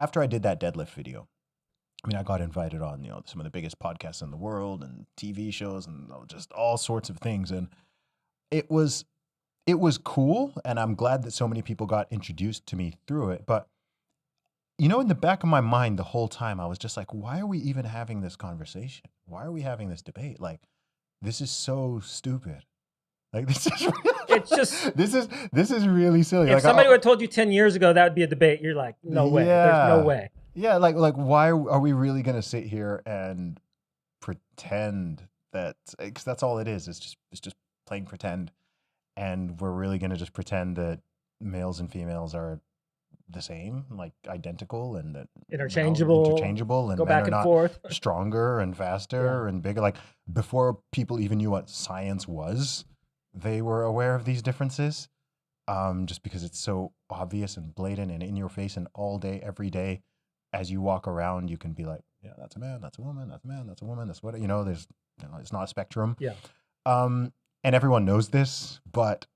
after I did that deadlift video, I mean, I got invited on, some of the biggest podcasts in the world and TV shows and just all sorts of things. And it was cool. And I'm glad that so many people got introduced to me through it. But, in the back of my mind the whole time, I was just like, why are we even having this conversation? Why are we having this debate? Like, this is so stupid. Like, this is It's just this is really silly. if Like, somebody would have told you 10 years ago that would be a debate, you're like, no way. There's no way. Yeah, like why are we really gonna sit here and pretend that? Because that's all it is. It's just playing pretend, and we're really gonna just pretend that males and females are the same, like identical, and that Interchangeable, and go men back are and not forth. stronger and faster and bigger. Like before people even knew what science was, they were aware of these differences. Just because it's so obvious and blatant and in your face and all day, every day, as you walk around, you can be like, yeah, that's a man, that's a woman, that's a man, that's a woman, that's what, there's, it's not a spectrum. Yeah. And everyone knows this, but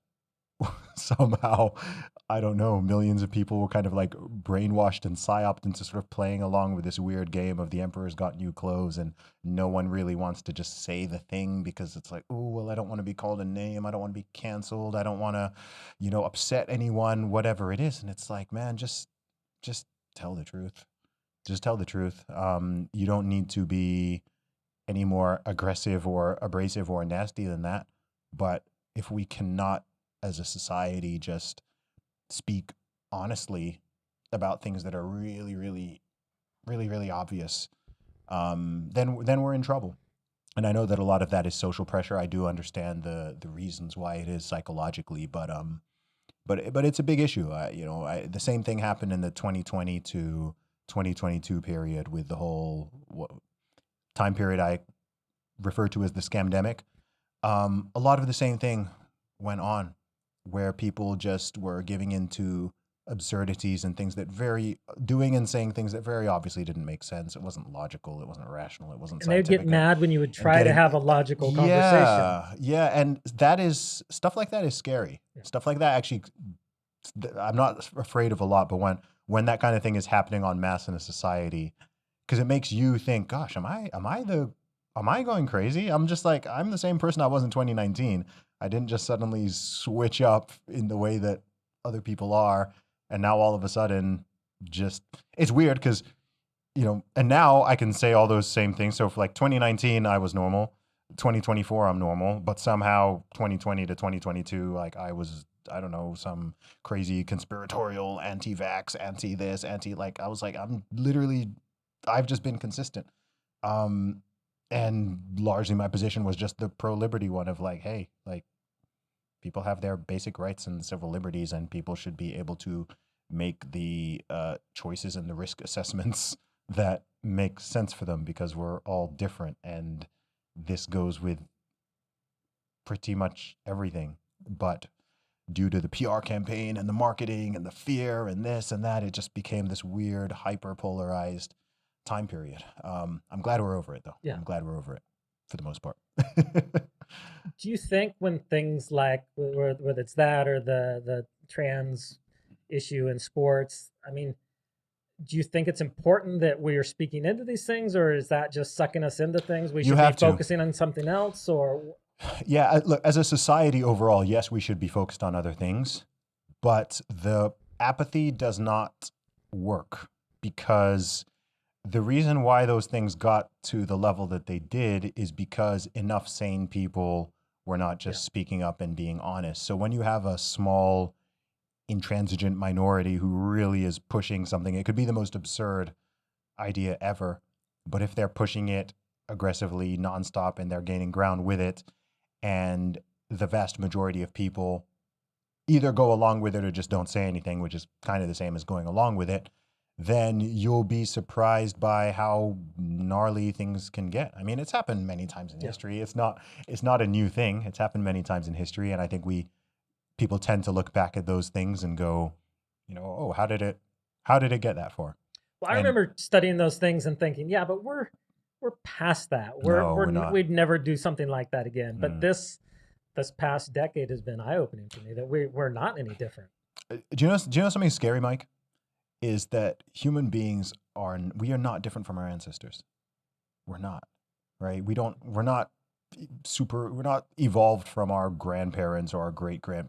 somehow, I don't know, millions of people were kind of like brainwashed and psyoped into sort of playing along with this weird game of the emperor's got new clothes, and no one really wants to just say the thing because it's like, oh, well, I don't want to be called a name. I don't want to be canceled. I don't want to, upset anyone, whatever it is. And it's like, man, just tell the truth. Just tell the truth. You don't need to be any more aggressive or abrasive or nasty than that. But if we cannot, as a society, just speak honestly about things that are really, really, really, really obvious, then we're in trouble. And I know that a lot of that is social pressure. I do understand the reasons why it is psychologically, but it's a big issue. The same thing happened in the 2020 to 2022 period with the whole time period I refer to as the scamdemic. A lot of the same thing went on, where people just were giving into absurdities and things that doing and saying things that very obviously didn't make sense. It wasn't logical. It wasn't rational. It wasn't scientific. And they'd get mad when you would try to have a logical conversation. Yeah. And stuff like that is scary. Yeah. Stuff like that actually, I'm not afraid of a lot, but when that kind of thing is happening en masse in a society, because it makes you think, gosh, am I going crazy? I'm just like, I'm the same person I was in 2019. I didn't just suddenly switch up in the way that other people are. And now all of a sudden, it's weird because, and now I can say all those same things. So for like 2019, I was normal. 2024, I'm normal. But somehow 2020 to 2022, like I was, I don't know, some crazy conspiratorial, anti-vax, anti-this, like, I was like, I've just been consistent. And largely my position was just the pro-liberty one of like, hey, like people have their basic rights and civil liberties, and people should be able to make the choices and the risk assessments that make sense for them, because we're all different. And this goes with pretty much everything. But due to the PR campaign and the marketing and the fear and this and that, it just became this weird, hyper-polarized time period. I'm glad we're over it, though. Yeah. I'm glad we're over it for the most part. Do you think when things like, whether it's that or the trans issue in sports, I mean, do you think it's important that we are speaking into these things, or is that just sucking us into things? We should be focusing on something else, or? Yeah, look, as a society overall, yes, we should be focused on other things, but the apathy does not work, because the reason why those things got to the level that they did is because enough sane people were not just speaking up and being honest. So when you have a small, intransigent minority who really is pushing something, it could be the most absurd idea ever, but if they're pushing it aggressively, nonstop, and they're gaining ground with it, and the vast majority of people either go along with it or just don't say anything, which is kind of the same as going along with it, then you'll be surprised by how gnarly things can get. I mean, it's happened many times in history. It's not a new thing. It's happened many times in history, and I think people tend to look back at those things and go, oh, how did it get that far? Well, I remember studying those things and thinking, yeah, but we're past that. We're not. We'd never do something like that again. But this past decade has been eye-opening to me that we're not any different. Do you know something scary, Mike? is that human beings we are not different from our ancestors. We're not, right? We're not evolved from our grandparents or our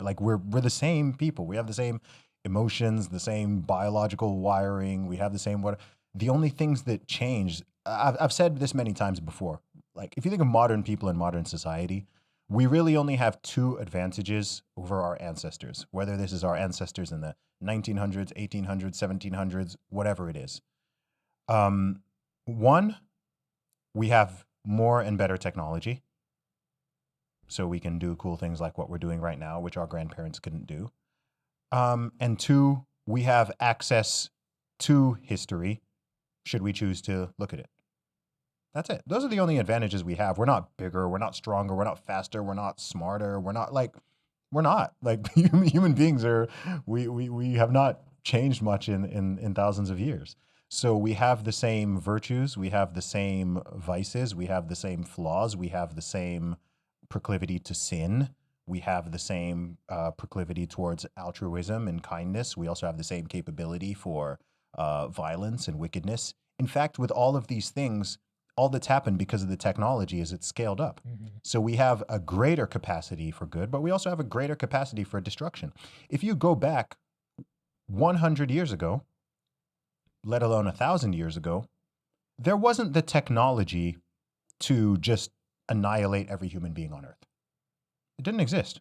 like we're the same people. We have the same emotions, the same biological wiring. We have the same what. The only things that change, I've said this many times before. Like if you think of modern people in modern society, we really only have two advantages over our ancestors. Whether this is our ancestors in the 1900s, 1800s, 1700s, whatever it is. One, we have more and better technology. So we can do cool things like what we're doing right now, which our grandparents couldn't do. And two, we have access to history should we choose to look at it. That's it. Those are the only advantages we have. We're not bigger, we're not stronger, we're not faster, we're not smarter, we're not. Like human beings are we have not changed much in thousands of years. So we have the same virtues, we have the same vices, we have the same flaws, we have the same proclivity to sin. We have the same proclivity towards altruism and kindness. We also have the same capability for violence and wickedness. In fact, with all of these things, all that's happened because of the technology is it's scaled up. Mm-hmm. So we have a greater capacity for good, but we also have a greater capacity for destruction. If you go back 100 years ago, let alone 1,000 years ago, there wasn't the technology to just annihilate every human being on Earth. It didn't exist.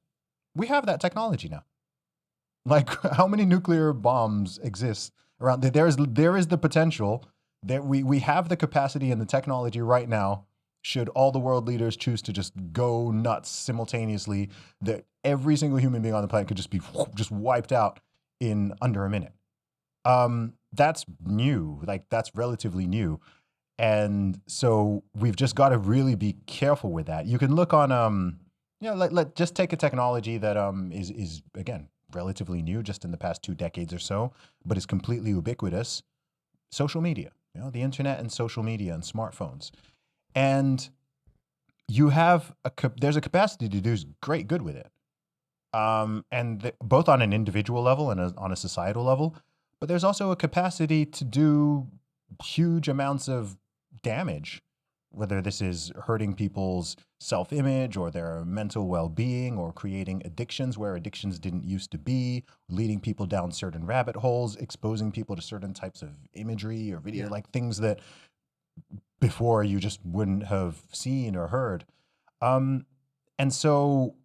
We have that technology now. Like, how many nuclear bombs exist around? There is the potential that we have the capacity and the technology right now. Should all the world leaders choose to just go nuts simultaneously, that every single human being on the planet could just be just wiped out in under a minute. That's new. Like, that's relatively new. And so we've just got to really be careful with that. You can look on, just take a technology that is again relatively new, just in the past 2 decades or so, but is completely ubiquitous. Social media, the internet and social media and smartphones, and you have there's a capacity to do great good with it, both on an individual level and on a societal level. But there's also a capacity to do huge amounts of damage, whether this is hurting people's self-image or their mental well-being, or creating addictions where addictions didn't used to be, leading people down certain rabbit holes, exposing people to certain types of imagery or video, like things that before you just wouldn't have seen or heard. And so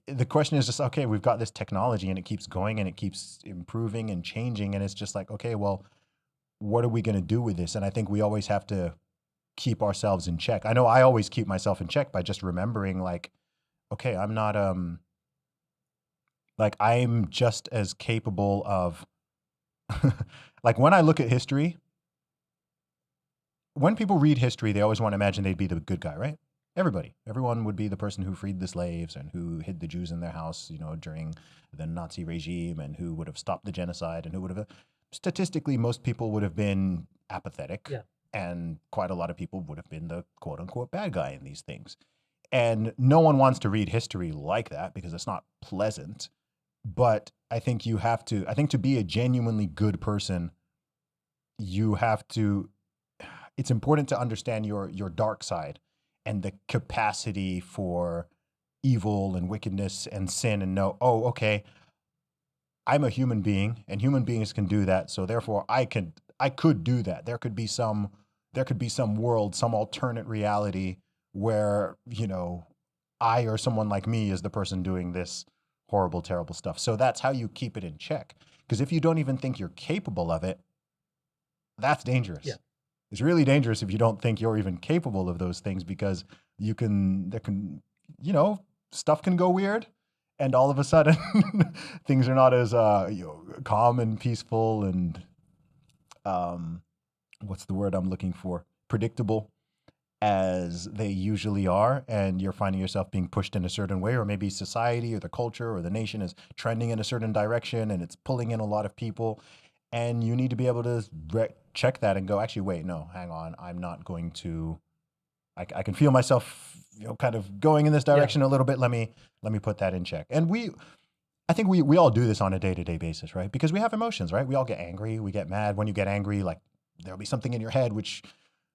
the question is just, okay, we've got this technology and it keeps going and it keeps improving and changing. And it's just like, okay, well, what are we going to do with this? And I think we always have to keep ourselves in check. I know I always keep myself in check by just remembering, like, okay, I'm not, like, I'm just as capable of, like, when I look at history, when people read history, they always want to imagine they'd be the good guy, right? Everyone would be the person who freed the slaves and who hid the Jews in their house, during the Nazi regime, and who would have stopped the genocide, and who would have, statistically, most people would have been apathetic. Yeah. And quite a lot of people would have been the quote unquote bad guy in these things. And no one wants to read history like that because it's not pleasant. But I think to be a genuinely good person, it's important to understand your dark side and the capacity for evil and wickedness and sin, and know, oh, okay, I'm a human being and human beings can do that. So therefore I could do that. There could be some world, some alternate reality where, I or someone like me is the person doing this horrible, terrible stuff. So that's how you keep it in check. Because if you don't even think you're capable of it, that's dangerous. Yeah. It's really dangerous if you don't think you're even capable of those things, because stuff can go weird, and all of a sudden things are not as calm and peaceful and what's the word I'm looking for? Predictable as they usually are, and you're finding yourself being pushed in a certain way, or maybe society or the culture or the nation is trending in a certain direction and it's pulling in a lot of people, and you need to be able to check that and go, actually, wait, no, hang on, I'm not going to. I can feel myself, kind of going in this direction a little bit. Let me put that in check. And I think we all do this on a day-to-day basis, right? Because we have emotions, right? We all get angry, we get mad. When you get angry, like there'll be something in your head which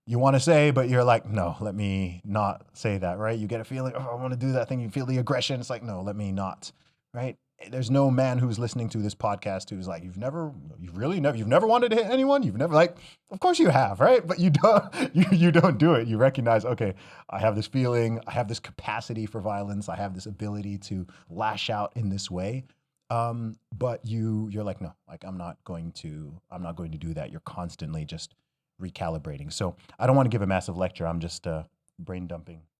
you want to say, but you're like, no, let me not say that, right? You get a feeling, oh, I want to do that thing. You feel the aggression. It's like, no, let me not, right? There's no man who's listening to this podcast who's like, you've never wanted to hit anyone. You've never like, of course you have, right? But you don't, you don't do it. You recognize, okay, I have this feeling, I have this capacity for violence. I have this ability to lash out in this way. But you're like, no, like I'm not going to do that. You're constantly just recalibrating. So I don't want to give a massive lecture. I'm just brain dumping